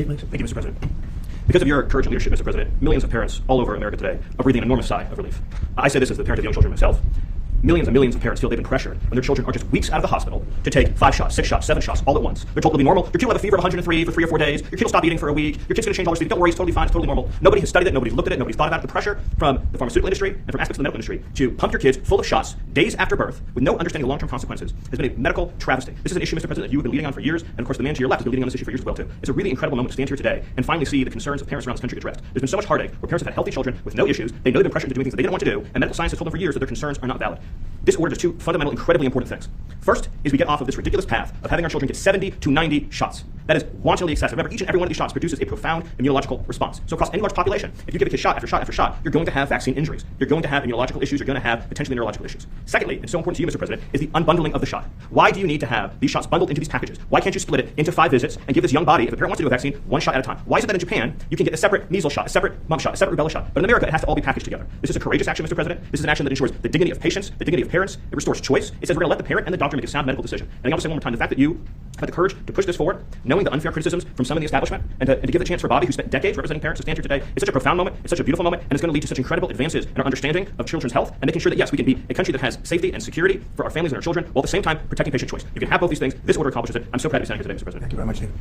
Proceed, please. Thank you, Mr. President. Because of your courage and leadership, Mr. President, millions of parents all over America today are breathing an enormous sigh of relief. I say this as the parent of young children myself. Millions and millions of parents feel they've been pressured when their children are just weeks out of the hospital to take 5 shots, 6 shots, 7 shots all at once. They're told they'll be normal. Your kid will have a fever of 103 for 3 or 4 days. Your kid will stop eating for a week. Your kid's going to change all their sleep. Don't worry, it's totally fine. It's totally normal. Nobody has studied it. Nobody's looked at it. Nobody's thought about it. The pressure from the pharmaceutical industry and from aspects of the medical industry to pump your kids full of shots days after birth with no understanding of long-term consequences has been a medical travesty. This is an issue, Mr. President, that you have been leading on for years, and of course the man to your left has been leading on this issue for years as well too. It's a really incredible moment to stand here today and finally see the concerns of parents around this country addressed. There's been so much heartache where parents have had healthy children with no issues. They know they've been pressured into doing things that they didn't want to do, and medical science has told them for years that their concerns are not valid. This order does 2 fundamental, incredibly important things. First is we get off of this ridiculous path of having our children get 70 to 90 shots. That is wantonly excessive. Remember, each and every one of these shots produces a profound immunological response. So across any large population, if you give a kid shot after shot after shot, you're going to have vaccine injuries. You're going to have immunological issues. You're going to have potentially neurological issues. Secondly, and so important to you, Mr. President, is the unbundling of the shot. Why do you need to have these shots bundled into these packages? Why can't you split it into 5 visits and give this young body, if a parent wants to do a vaccine, 1 shot at a time? Why is it that in Japan, you can get a separate measles shot, a separate mumps shot, a separate rubella shot, but in America, it has to all be packaged together? This is a courageous action, Mr. President. This is an action that ensures the dignity of patients, the dignity of parents. It restores choice. It says we're going to let the parent and the doctor make a sound medical decision. And I'll just say one more time, the fact that you had the courage to push this forward, knowing the unfair criticisms from some in the establishment, and to give the chance for Bobby, who spent decades representing parents, to stand here today, is such a profound moment, it's such a beautiful moment, and it's going to lead to such incredible advances in our understanding of children's health and making sure that, yes, we can be a country that has safety and security for our families and our children, while at the same time protecting patient choice. You can have both these things. This order accomplishes it. I'm so proud to be standing here today, Mr. President. Thank you very much, David.